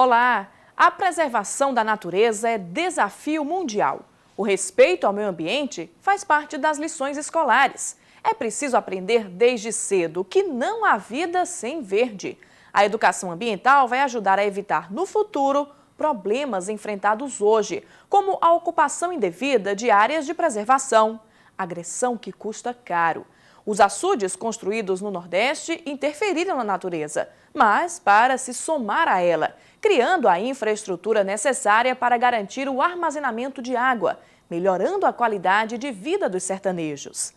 Olá! A preservação da natureza é desafio mundial. O respeito ao meio ambiente faz parte das lições escolares. É preciso aprender desde cedo que não há vida sem verde. A educação ambiental vai ajudar a evitar no futuro problemas enfrentados hoje, como a ocupação indevida de áreas de preservação, agressão que custa caro. Os açudes construídos no Nordeste interferiram na natureza, mas para se somar a ela, criando a infraestrutura necessária para garantir o armazenamento de água, melhorando a qualidade de vida dos sertanejos.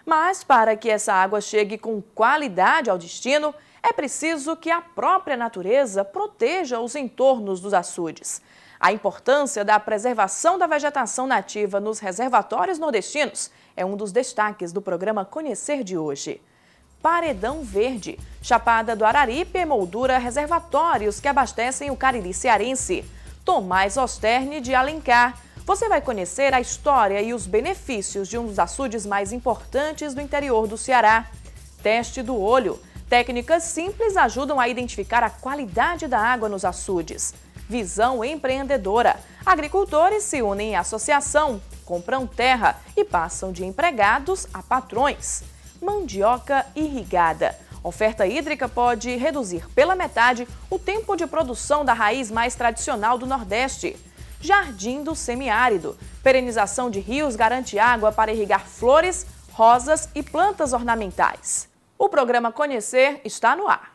Mas para que essa água chegue com qualidade ao destino, é preciso que a própria natureza proteja os entornos dos açudes. A importância da preservação da vegetação nativa nos reservatórios nordestinos é um dos destaques do programa Conhecer de hoje. Paredão Verde, Chapada do Araripe emoldura reservatórios que abastecem o Cariri cearense. Tomás Osterne de Alencar. Você vai conhecer a história e os benefícios de um dos açudes mais importantes do interior do Ceará. Teste do olho. Técnicas simples ajudam a identificar a qualidade da água nos açudes. Visão empreendedora. Agricultores se unem em associação, compram terra e passam de empregados a patrões. Mandioca irrigada. Oferta hídrica pode reduzir pela metade o tempo de produção da raiz mais tradicional do Nordeste. Jardim do semiárido. Perenização de rios garante água para irrigar flores, rosas e plantas ornamentais. O programa Conhecer está no ar.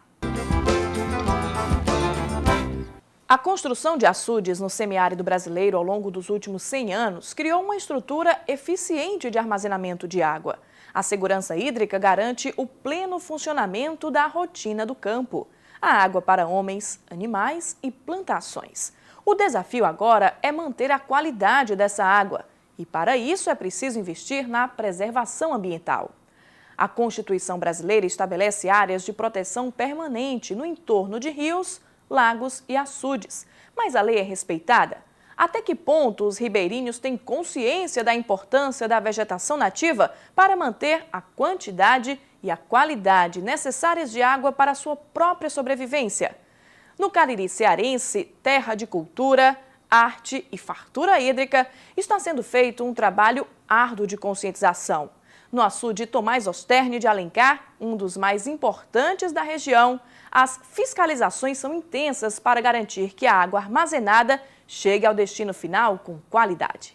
A construção de açudes no semiárido brasileiro ao longo dos últimos 100 anos criou uma estrutura eficiente de armazenamento de água. A segurança hídrica garante o pleno funcionamento da rotina do campo. A água para homens, animais e plantações. O desafio agora é manter a qualidade dessa água e, para isso, é preciso investir na preservação ambiental. A Constituição brasileira estabelece áreas de proteção permanente no entorno de rios, lagos e açudes. Mas a lei é respeitada? Até que ponto os ribeirinhos têm consciência da importância da vegetação nativa para manter a quantidade e a qualidade necessárias de água para a sua própria sobrevivência? No Cariri cearense, terra de cultura, arte e fartura hídrica, está sendo feito um trabalho árduo de conscientização. No açude Tomás Osterne de Alencar, um dos mais importantes da região, as fiscalizações são intensas para garantir que a água armazenada chegue ao destino final com qualidade.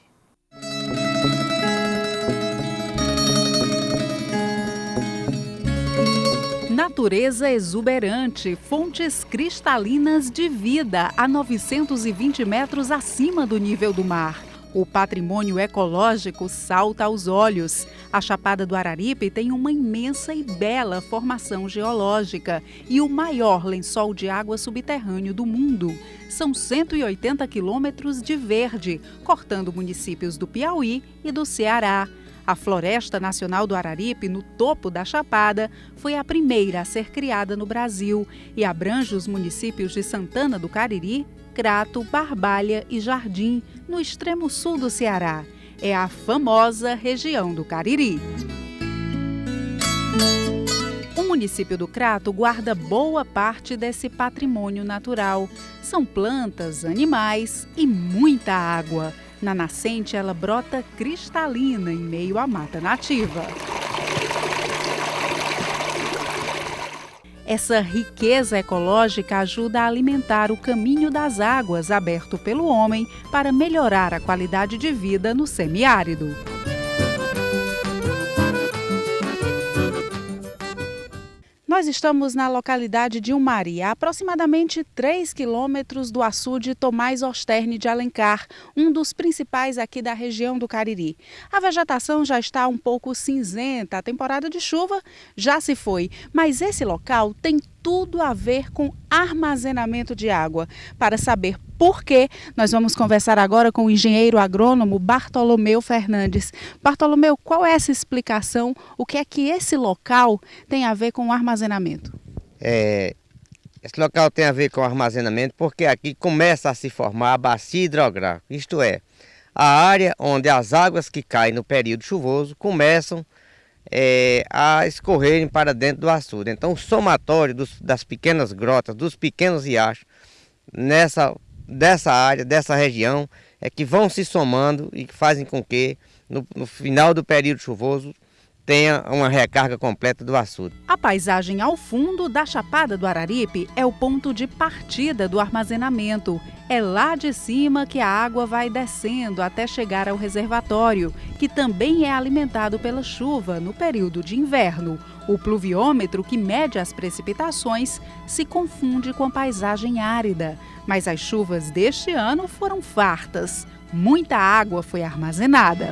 Natureza exuberante, fontes cristalinas de vida a 920 metros acima do nível do mar. O patrimônio ecológico salta aos olhos. A Chapada do Araripe tem uma imensa e bela formação geológica e o maior lençol de água subterrâneo do mundo. São 180 quilômetros de verde, cortando municípios do Piauí e do Ceará. A Floresta Nacional do Araripe, no topo da Chapada, foi a primeira a ser criada no Brasil e abrange os municípios de Santana do Cariri, Crato, Barbalha e Jardim, no extremo sul do Ceará. É a famosa região do Cariri. O município do Crato guarda boa parte desse patrimônio natural. São plantas, animais e muita água. Na nascente, ela brota cristalina em meio à mata nativa. Essa riqueza ecológica ajuda a alimentar o caminho das águas aberto pelo homem para melhorar a qualidade de vida no semiárido. Nós estamos na localidade de Umari, a aproximadamente 3 quilômetros do açude Tomás Osterne de Alencar, um dos principais aqui da região do Cariri. A vegetação já está um pouco cinzenta, a temporada de chuva já se foi, mas esse local tem tudo a ver com armazenamento de água. Para saber por quê, nós vamos conversar agora com o engenheiro agrônomo Bartolomeu Fernandes. Bartolomeu, qual é essa explicação? O que é que esse local tem a ver com o armazenamento? Esse local tem a ver com armazenamento porque aqui começa a se formar a bacia hidrográfica, isto é, a área onde as águas que caem no período chuvoso começam a escorrerem para dentro do açude. Então o somatório das pequenas grotas, dos pequenos riachos, dessa área, dessa região, é que vão se somando e que fazem com que no final do período chuvoso tenha uma recarga completa do açude. A paisagem ao fundo da Chapada do Araripe é o ponto de partida do armazenamento. É lá de cima que a água vai descendo até chegar ao reservatório, que também é alimentado pela chuva no período de inverno. O pluviômetro, que mede as precipitações, se confunde com a paisagem árida. Mas as chuvas deste ano foram fartas. Muita água foi armazenada.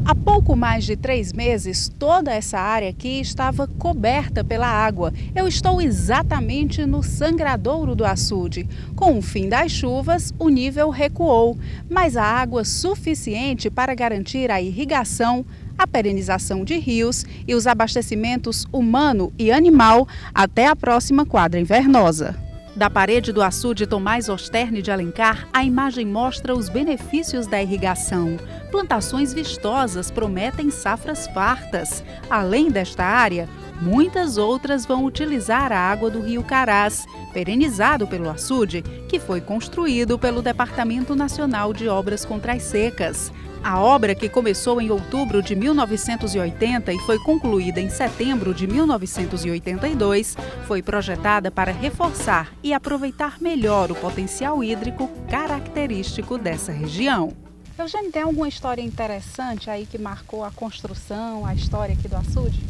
Há pouco mais de 3 meses, toda essa área aqui estava coberta pela água. Eu estou exatamente no sangradouro do açude. Com o fim das chuvas, o nível recuou, mas a água suficiente para garantir a irrigação, a perenização de rios e os abastecimentos humano e animal até a próxima quadra invernosa. Da parede do açude Tomás Osterne de Alencar, a imagem mostra os benefícios da irrigação. Plantações vistosas prometem safras fartas. Além desta área, muitas outras vão utilizar a água do Rio Carás, perenizado pelo açude, que foi construído pelo Departamento Nacional de Obras contra as Secas. A obra, que começou em outubro de 1980 e foi concluída em setembro de 1982, foi projetada para reforçar e aproveitar melhor o potencial hídrico característico dessa região. Eugênio, tem alguma história interessante aí que marcou a construção, a história aqui do açude?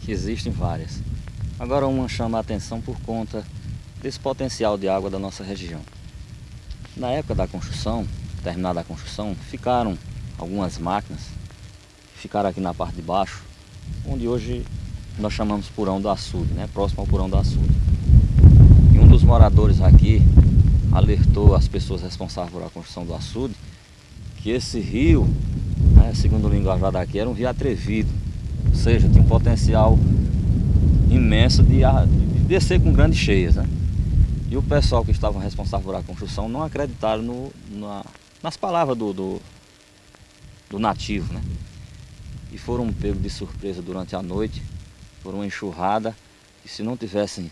Existem várias. Agora uma chama a atenção por conta desse potencial de água da nossa região. Na época da construção, terminada a construção, ficaram algumas máquinas, ficaram aqui na parte de baixo, onde hoje nós chamamos Porão do Açude, próximo ao Porão do Açude. E um dos moradores aqui alertou as pessoas responsáveis por a construção do açude que esse rio, segundo o linguajar daqui, era um rio atrevido, ou seja, tinha um potencial imenso de descer com grandes cheias. E o pessoal que estava responsável por a construção não acreditaram nas palavras do nativo, E foram pegos de surpresa durante a noite, por uma enxurrada, e se não tivessem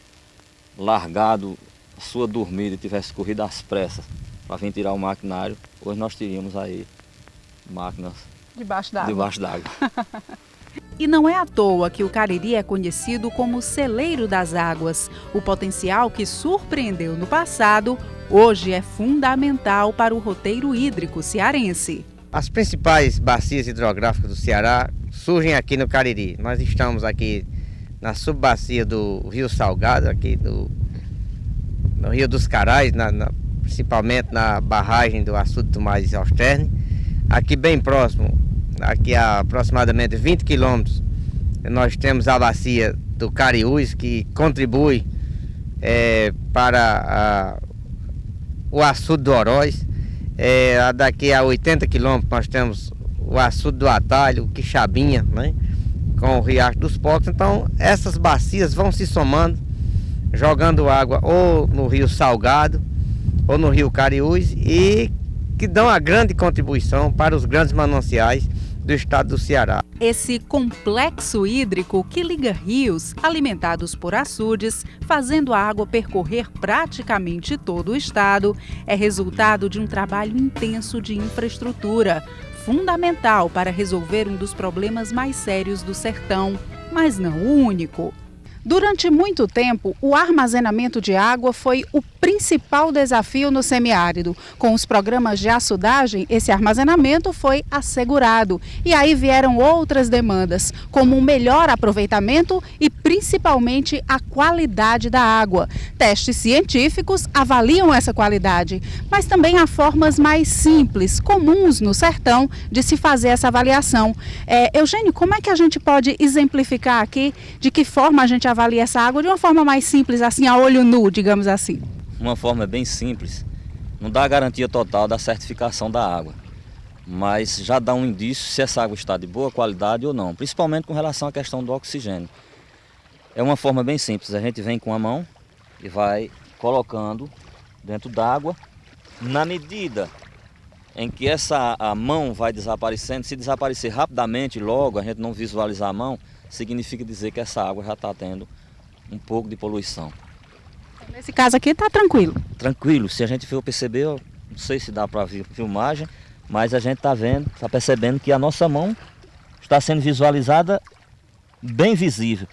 largado a sua dormida e tivessem corrido às pressas para vir tirar o maquinário, hoje nós teríamos aí máquinas debaixo d'água. E não é à toa que o Cariri é conhecido como celeiro das águas. O potencial que surpreendeu no passado, hoje é fundamental para o roteiro hídrico cearense. As principais bacias hidrográficas do Ceará surgem aqui no Cariri. Nós estamos aqui na subbacia do Rio Salgado, aqui no Rio dos Carais, principalmente na barragem do açude Tomás Osterne. Aqui bem próximo, aqui a aproximadamente 20 quilômetros, nós temos a bacia do Cariús, que contribui para o açude do Oroz. Daqui a 80 quilômetros nós temos o açude do Atalho, o Quixabinha, com o Riacho dos Porcos. Então essas bacias vão se somando, jogando água ou no Rio Salgado ou no Rio Cariús, e que dão a grande contribuição para os grandes mananciais do estado do Ceará. Esse complexo hídrico que liga rios alimentados por açudes, fazendo a água percorrer praticamente todo o estado, é resultado de um trabalho intenso de infraestrutura, fundamental para resolver um dos problemas mais sérios do sertão, mas não o único. Durante muito tempo, o armazenamento de água foi o principal desafio no semiárido. Com os programas de açudagem, esse armazenamento foi assegurado. E aí vieram outras demandas, como um melhor aproveitamento e principalmente a qualidade da água. Testes científicos avaliam essa qualidade, mas também há formas mais simples, comuns no sertão, de se fazer essa avaliação. Eugênio, como é que a gente pode exemplificar aqui de que forma a gente avalia essa água de uma forma mais simples, assim, a olho nu, digamos assim? Uma forma bem simples, não dá a garantia total da certificação da água, mas já dá um indício se essa água está de boa qualidade ou não, principalmente com relação à questão do oxigênio. É uma forma bem simples, a gente vem com a mão e vai colocando dentro d'água na medida em que a mão vai desaparecendo, se desaparecer rapidamente, logo, a gente não visualizar a mão, significa dizer que essa água já está tendo um pouco de poluição. Nesse caso aqui está tranquilo? Tranquilo, se a gente for perceber, eu não sei se dá para ver filmagem, mas a gente está vendo, está percebendo que a nossa mão está sendo visualizada bem visível.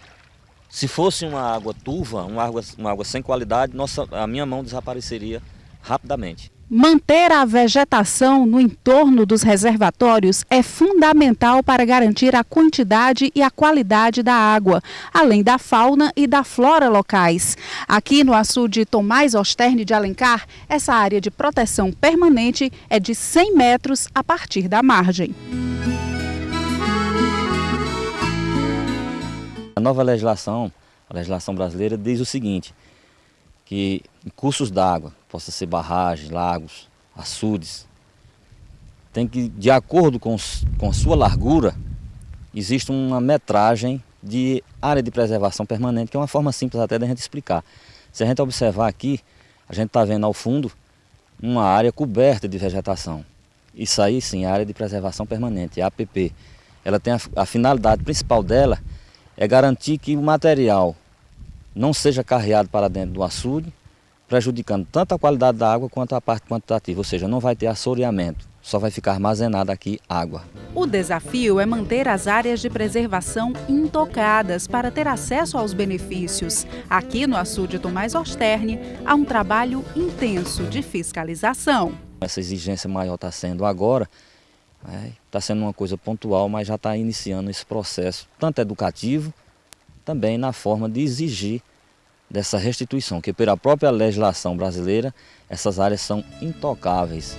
Se fosse uma água turva, uma água sem qualidade, a minha mão desapareceria rapidamente. Manter a vegetação no entorno dos reservatórios é fundamental para garantir a quantidade e a qualidade da água, além da fauna e da flora locais. Aqui no açude Tomás Osterne de Alencar, essa área de proteção permanente é de 100 metros a partir da margem. A nova legislação, a legislação brasileira, diz o seguinte, que em cursos d'água, possa ser barragens, lagos, açudes, tem que, de acordo com a sua largura, existe uma metragem de área de preservação permanente, que é uma forma simples até da gente explicar. Se a gente observar aqui, a gente está vendo ao fundo uma área coberta de vegetação. Isso aí sim é a área de preservação permanente, a APP. Ela tem a finalidade principal dela é garantir que o material não seja carreado para dentro do açude, prejudicando tanto a qualidade da água quanto a parte quantitativa, ou seja, não vai ter assoreamento, só vai ficar armazenada aqui água. O desafio é manter as áreas de preservação intocadas para ter acesso aos benefícios. Aqui no açude Tomás Osterne, há um trabalho intenso de fiscalização. Essa exigência maior está sendo agora, está sendo uma coisa pontual, mas já está iniciando esse processo, tanto educativo, também na forma de exigir dessa restituição, que pela própria legislação brasileira, essas áreas são intocáveis.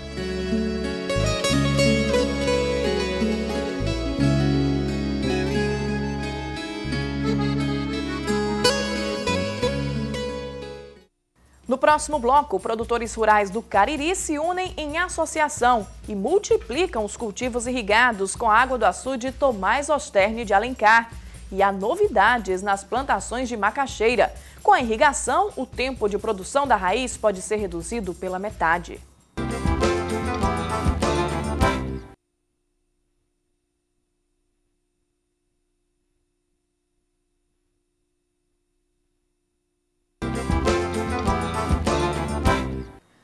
No próximo bloco, produtores rurais do Cariri se unem em associação e multiplicam os cultivos irrigados com a água do açude Tomás Osterne de Alencar. E há novidades nas plantações de macaxeira. Com a irrigação, o tempo de produção da raiz pode ser reduzido pela metade.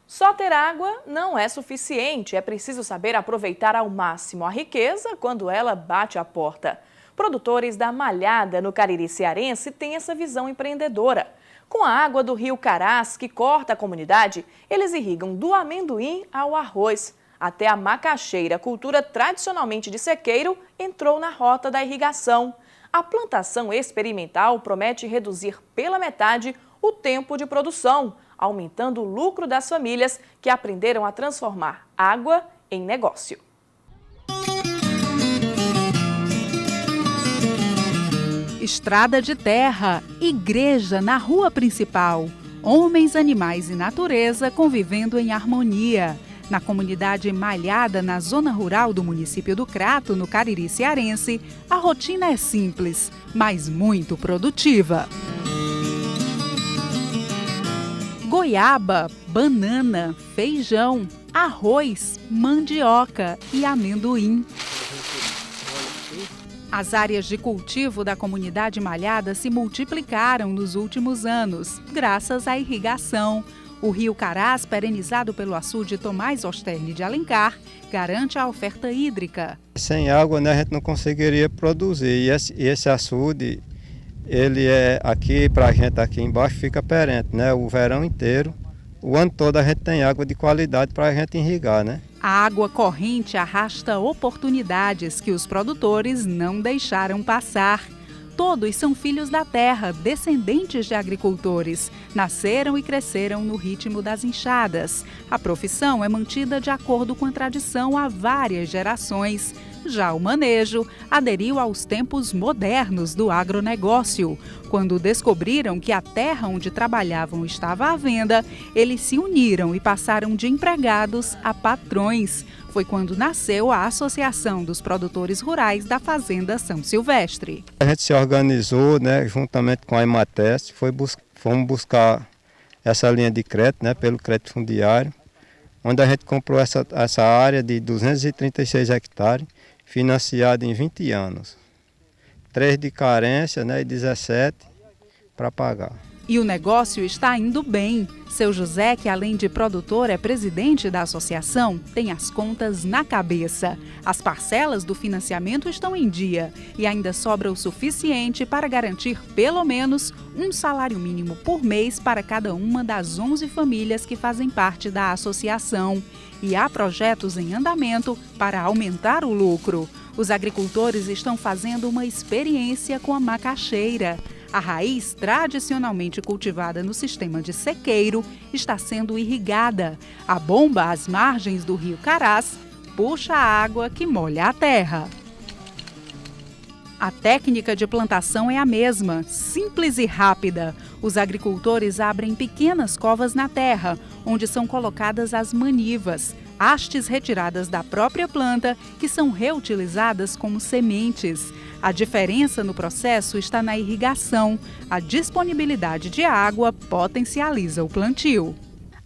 Só ter água não é suficiente, é preciso saber aproveitar ao máximo a riqueza quando ela bate a porta. Produtores da Malhada, no Cariri cearense, têm essa visão empreendedora. Com a água do rio Carás, que corta a comunidade, eles irrigam do amendoim ao arroz. Até a macaxeira, cultura tradicionalmente de sequeiro, entrou na rota da irrigação. A plantação experimental promete reduzir pela metade o tempo de produção, aumentando o lucro das famílias que aprenderam a transformar água em negócio. Estrada de terra, igreja na rua principal. Homens, animais e natureza convivendo em harmonia. Na comunidade Malhada, na zona rural do município do Crato, no Cariri cearense, a rotina é simples, mas muito produtiva. Goiaba, banana, feijão, arroz, mandioca e amendoim. As áreas de cultivo da comunidade Malhada se multiplicaram nos últimos anos, graças à irrigação. O rio Carás, perenizado pelo açude Tomás Osterne de Alencar, garante a oferta hídrica. Sem água, né, a gente não conseguiria produzir. E esse açude, ele é aqui, para a gente aqui embaixo, fica perente, né? O verão inteiro, o ano todo a gente tem água de qualidade para a gente irrigar, né? A água corrente arrasta oportunidades que os produtores não deixaram passar. Todos são filhos da terra, descendentes de agricultores. Nasceram e cresceram no ritmo das enxadas. A profissão é mantida de acordo com a tradição há várias gerações. Já o manejo aderiu aos tempos modernos do agronegócio. Quando descobriram que a terra onde trabalhavam estava à venda, eles se uniram e passaram de empregados a patrões. Foi quando nasceu a Associação dos Produtores Rurais da Fazenda São Silvestre. A gente se organizou, né, juntamente com a Imateste, fomos buscar essa linha de crédito, né, pelo crédito fundiário. onde a gente comprou essa área de 236 hectares, financiada em 20 anos. 3 de carência, né, e 17 para pagar. E o negócio está indo bem. Seu José, que além de produtor é presidente da associação, tem as contas na cabeça. As parcelas do financiamento estão em dia e ainda sobra o suficiente para garantir pelo menos um salário mínimo por mês para cada uma das 11 famílias que fazem parte da associação. E há projetos em andamento para aumentar o lucro. Os agricultores estão fazendo uma experiência com a macaxeira. A raiz, tradicionalmente cultivada no sistema de sequeiro, está sendo irrigada. A bomba às margens do rio Carás puxa a água que molha a terra. A técnica de plantação é a mesma, simples e rápida. Os agricultores abrem pequenas covas na terra, onde são colocadas as manivas, hastes retiradas da própria planta que são reutilizadas como sementes. A diferença no processo está na irrigação. A disponibilidade de água potencializa o plantio.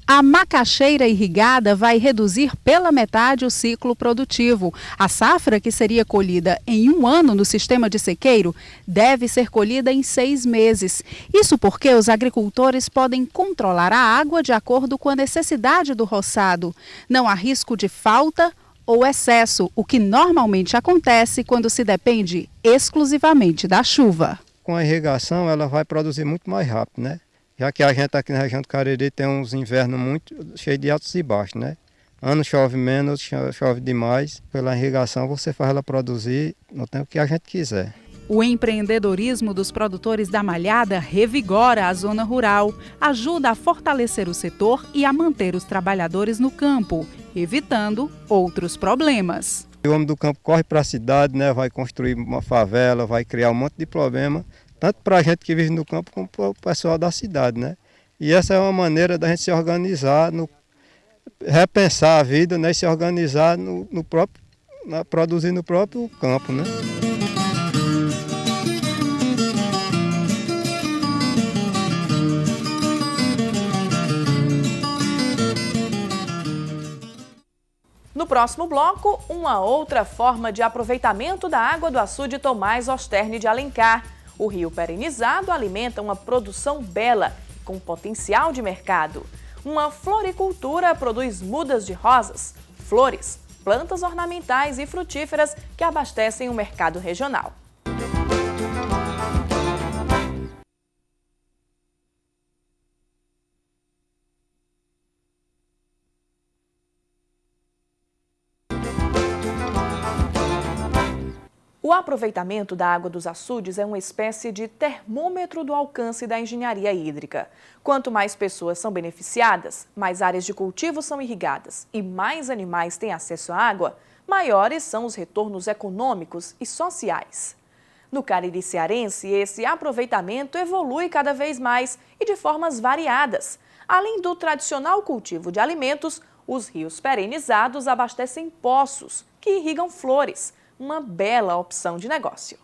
A macaxeira irrigada vai reduzir pela metade o ciclo produtivo. A safra, que seria colhida em 1 ano no sistema de sequeiro, deve ser colhida em 6 meses. Isso porque os agricultores podem controlar a água de acordo com a necessidade do roçado. Não há risco de falta ou excesso, o que normalmente acontece quando se depende exclusivamente da chuva. Com a irrigação, ela vai produzir muito mais rápido, né? Já que a gente aqui na região do Cariri tem uns invernos muito cheios de altos e baixos, né? Ano chove menos, chove demais. Pela irrigação você faz ela produzir no tempo que a gente quiser. O empreendedorismo dos produtores da malhada revigora a zona rural, ajuda a fortalecer o setor e a manter os trabalhadores no campo, evitando outros problemas. O homem do campo corre para a cidade, né? Vai construir uma favela, vai criar um monte de problema, tanto para a gente que vive no campo como para o pessoal da cidade, né? E essa é uma maneira da gente se organizar, repensar a vida, né? E se organizar produzir no próprio campo, né? No próximo bloco, uma outra forma de aproveitamento da água do açude Tomás Osterne de Alencar. O rio perenizado alimenta uma produção bela, com potencial de mercado. Uma floricultura produz mudas de rosas, flores, plantas ornamentais e frutíferas que abastecem o mercado regional. O aproveitamento da água dos açudes é uma espécie de termômetro do alcance da engenharia hídrica. Quanto mais pessoas são beneficiadas, mais áreas de cultivo são irrigadas e mais animais têm acesso à água, maiores são os retornos econômicos e sociais. No Cariri cearense, esse aproveitamento evolui cada vez mais e de formas variadas. Além do tradicional cultivo de alimentos, os rios perenizados abastecem poços, que irrigam flores. Uma bela opção de negócio.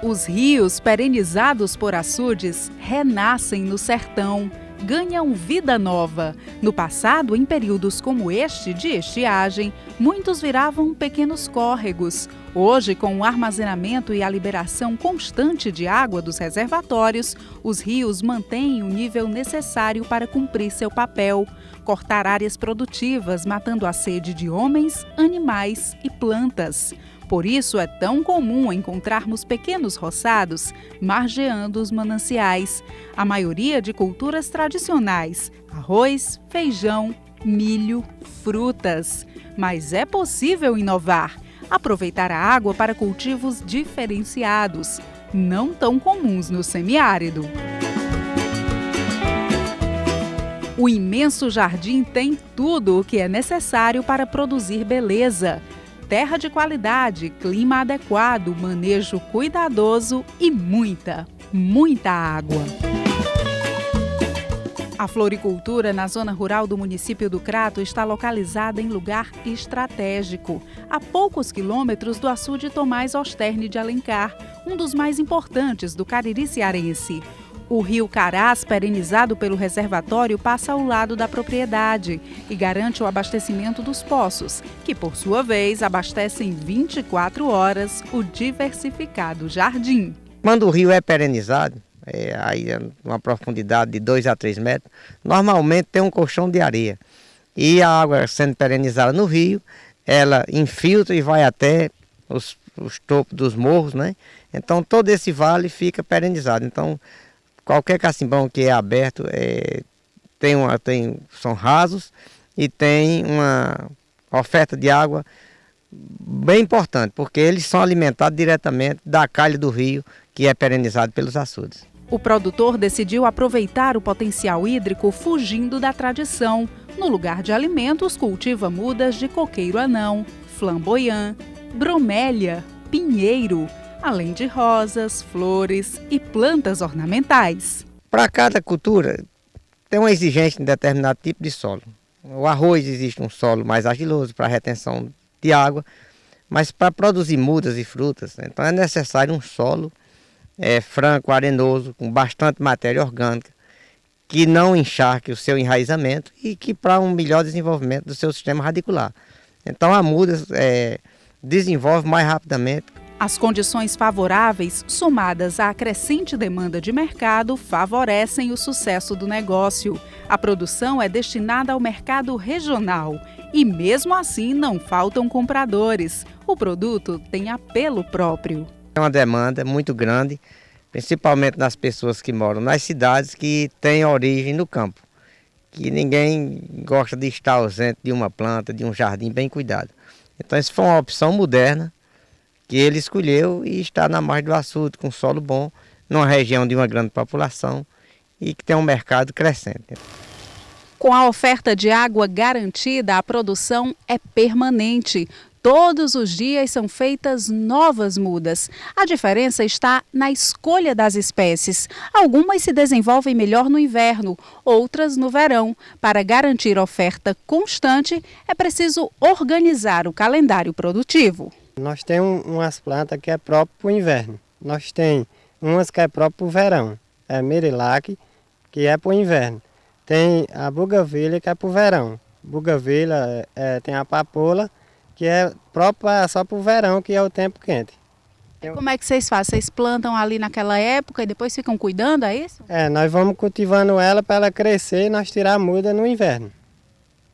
Os rios perenizados por açudes renascem no sertão, ganham vida nova. No passado, em períodos como este de estiagem, muitos viravam pequenos córregos. Hoje, com o armazenamento e a liberação constante de água dos reservatórios, os rios mantêm o nível necessário para cumprir seu papel. Cortar áreas produtivas, matando a sede de homens, animais e plantas. Por isso é tão comum encontrarmos pequenos roçados margeando os mananciais. A maioria de culturas tradicionais, arroz, feijão, milho, frutas. Mas é possível inovar, aproveitar a água para cultivos diferenciados, não tão comuns no semiárido. O imenso jardim tem tudo o que é necessário para produzir beleza. Terra de qualidade, clima adequado, manejo cuidadoso e muita água. A floricultura na zona rural do município do Crato está localizada em lugar estratégico, a poucos quilômetros do açude Tomás Osterne de Alencar, um dos mais importantes do Cariri cearense. O rio Carás, perenizado pelo reservatório, passa ao lado da propriedade e garante o abastecimento dos poços, que, por sua vez, abastecem 24 horas o diversificado jardim. Quando o rio é perenizado, aí uma profundidade de 2 a 3 metros, normalmente tem um colchão de areia. E a água sendo perenizada no rio, ela infiltra e vai até os topos dos morros, né? Então todo esse vale fica perenizado. Então qualquer cacimbão que é aberto são rasos e tem uma oferta de água bem importante, porque eles são alimentados diretamente da calha do rio, que é perenizado pelos açudes. O produtor decidiu aproveitar o potencial hídrico fugindo da tradição. No lugar de alimentos, cultiva mudas de coqueiro-anão, flamboyant, bromélia, pinheiro, além de rosas, flores e plantas ornamentais. Para cada cultura, tem uma exigência em determinado tipo de solo. O arroz existe um solo mais argiloso para retenção de água, mas para produzir mudas e frutas, então é necessário um solo franco, arenoso, com bastante matéria orgânica, que não encharque o seu enraizamento e que para um melhor desenvolvimento do seu sistema radicular. Então a muda desenvolve mais rapidamente. As condições favoráveis, somadas à crescente demanda de mercado, favorecem o sucesso do negócio. A produção é destinada ao mercado regional e, mesmo assim, não faltam compradores. O produto tem apelo próprio. É uma demanda muito grande, principalmente nas pessoas que moram nas cidades que têm origem no campo, que ninguém gosta de estar ausente de uma planta, de um jardim bem cuidado. Então isso foi uma opção moderna que ele escolheu e está na margem do açude, com solo bom, numa região de uma grande população e que tem um mercado crescente. Com a oferta de água garantida, a produção é permanente. Todos os dias são feitas novas mudas. A diferença está na escolha das espécies. Algumas se desenvolvem melhor no inverno, outras no verão. Para garantir oferta constante, é preciso organizar o calendário produtivo. Nós temos umas plantas que é próprio para o inverno. Nós temos umas que é próprio para o verão. É Mirilac, que é para o inverno. Tem a bugavilha, que é para o verão. Bugavilha, tem a papoula, que é própria só para o verão, que é o tempo quente. Como é que vocês fazem? Vocês plantam ali naquela época e depois ficam cuidando, é isso? Nós vamos cultivando ela para ela crescer e nós tirar a muda no inverno.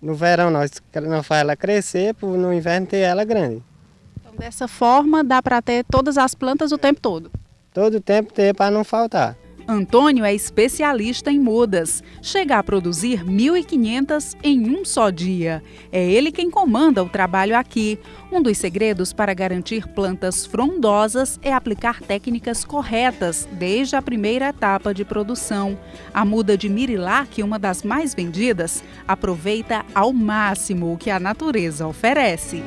No verão nós fazemos ela crescer, para no inverno ter ela grande. Então dessa forma dá para ter todas as plantas o tempo todo? Todo o tempo ter para não faltar. Antônio é especialista em mudas. Chega a produzir 1.500 em um só dia. É ele quem comanda o trabalho aqui. Um dos segredos para garantir plantas frondosas é aplicar técnicas corretas desde a primeira etapa de produção. A muda de Mirilac, uma das mais vendidas, aproveita ao máximo o que a natureza oferece.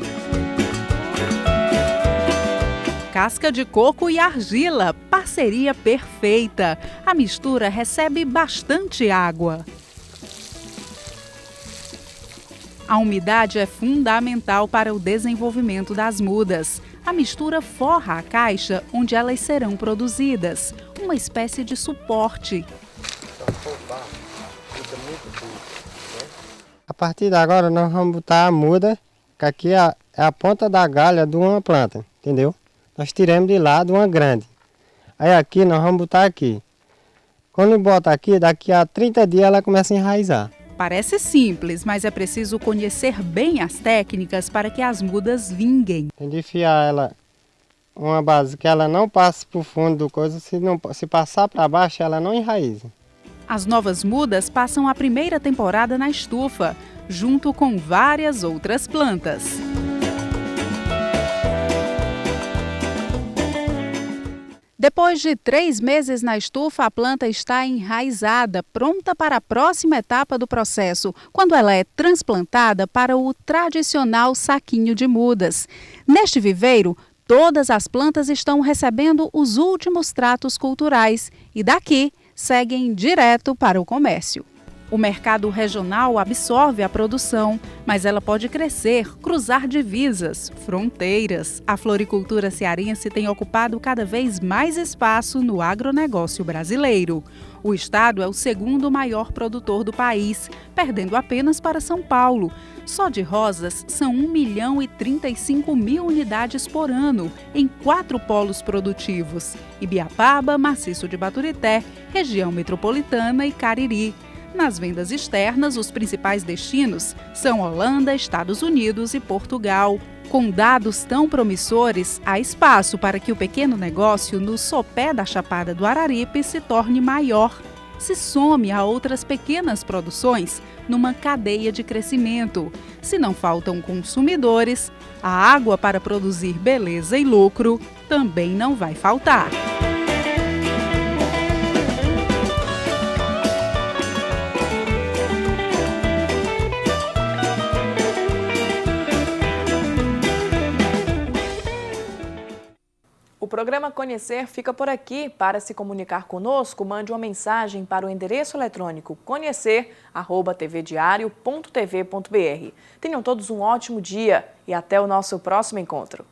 Casca de coco e argila, parceria perfeita. A mistura recebe bastante água. A umidade é fundamental para o desenvolvimento das mudas. A mistura forra a caixa onde elas serão produzidas, uma espécie de suporte. A partir de agora nós vamos botar a muda, que aqui é a ponta da galha de uma planta, entendeu? Nós tiramos de lá de uma grande. Aí aqui nós vamos botar aqui. Quando bota aqui, daqui a 30 dias ela começa a enraizar. Parece simples, mas é preciso conhecer bem as técnicas para que as mudas vinguem. Tem de enfiar ela uma base que ela não passe para o fundo do coisa, se passar para baixo ela não enraiza. As novas mudas passam a primeira temporada na estufa, junto com várias outras plantas. Depois de 3 meses na estufa, a planta está enraizada, pronta para a próxima etapa do processo, quando ela é transplantada para o tradicional saquinho de mudas. Neste viveiro, todas as plantas estão recebendo os últimos tratos culturais e daqui seguem direto para o comércio. O mercado regional absorve a produção, mas ela pode crescer, cruzar divisas, fronteiras. A floricultura cearense tem ocupado cada vez mais espaço no agronegócio brasileiro. O estado é o segundo maior produtor do país, perdendo apenas para São Paulo. Só de rosas são 1.035.000 unidades por ano, em 4 polos produtivos: Ibiapaba, Maciço de Baturité, região metropolitana e Cariri. Nas vendas externas, os principais destinos são Holanda, Estados Unidos e Portugal. Com dados tão promissores, há espaço para que o pequeno negócio no sopé da Chapada do Araripe se torne maior. Se some a outras pequenas produções numa cadeia de crescimento. Se não faltam consumidores, a água para produzir beleza e lucro também não vai faltar. O programa Conhecer fica por aqui. Para se comunicar conosco, mande uma mensagem para o endereço eletrônico conhecer@tvdiario.tv.br. Tenham todos um ótimo dia e até o nosso próximo encontro.